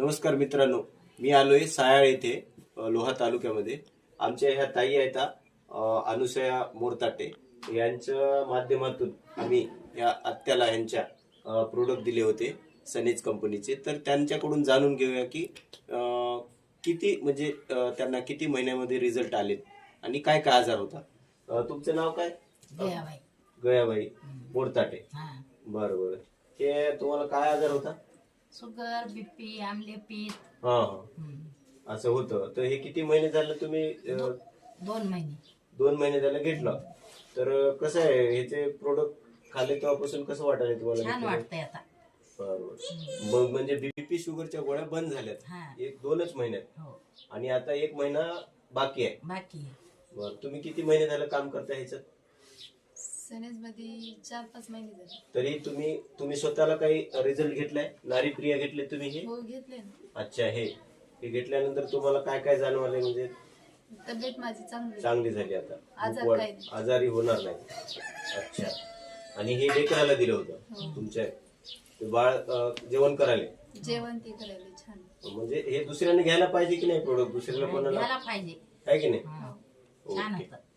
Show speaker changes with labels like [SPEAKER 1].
[SPEAKER 1] नमस्कार मित्रांनो, मी आलोय सायाळ येथे लोहा तालुक्यामध्ये. आमच्या ह्या ताई आहेत अनुसया मोरताटे. यांच्या माध्यमातून आम्ही या आत्याला यांच्या प्रोडक्ट दिले होते सनेज कंपनीचे. तर त्यांच्याकडून जाणून घेऊया की किती म्हणजे त्यांना किती महिन्यामध्ये रिझल्ट आले आणि काय काय आजार होता. तुमचं नाव काय?
[SPEAKER 2] गयाबाई.
[SPEAKER 1] गयाबाई मोरताटे. बरं बरं. हे तुम्हाला काय आजार होता?
[SPEAKER 2] शुगर, बीपी, आमले पीठ.
[SPEAKER 1] हा हा, असं होतं. तर हे किती महिने झालं तुम्ही?
[SPEAKER 2] 2 महिने.
[SPEAKER 1] 2 महिने झालं घेतलं. तर कसं आहे ह्याचे प्रोडक्ट खाल्ले तेव्हापासून कसं वाटायला तुम्हाला?
[SPEAKER 2] छान वाटतंय आता.
[SPEAKER 1] बरोबर. मग म्हणजे बीपी शुगरच्या गोळ्या बंद झाल्यात 1-2च महिन्यात.
[SPEAKER 2] हो,
[SPEAKER 1] आणि आता 1 महिना बाकी आहे.
[SPEAKER 2] बाकी आहे.
[SPEAKER 1] बरं, तुम्ही किती महिने झालं काम करता ह्याच्यात?
[SPEAKER 3] सनेज मध्ये 4-5 महिने झाले.
[SPEAKER 1] तरी तुम्ही स्वतःला काही रिझल्ट घेतलाय? नारी प्रिया घेतले तुम्ही हे?
[SPEAKER 3] हो, घेतले ना.
[SPEAKER 1] अच्छा, हे घेतल्यानंतर तुम्हाला काय काय जाणवले? म्हणजे
[SPEAKER 3] तब्येत माझी
[SPEAKER 1] चांगली झाली आता,
[SPEAKER 3] आजार
[SPEAKER 1] भूक
[SPEAKER 3] काही नाही.
[SPEAKER 1] आजारी होणार नाही. अच्छा. आणि हे लेकराला दिलं होतं
[SPEAKER 3] हो.
[SPEAKER 1] तुमच्या? ते बाळ जेवण करायला?
[SPEAKER 3] जेवण ते करायला छान.
[SPEAKER 1] म्हणजे हे दुसऱ्याने घ्यायला पाहिजे की नाही प्रोडक्ट? दुसऱ्याला कोणाला
[SPEAKER 2] घ्यायला पाहिजे.
[SPEAKER 1] आहे की नाही?
[SPEAKER 2] हो. छान
[SPEAKER 1] ओके.
[SPEAKER 2] होतं.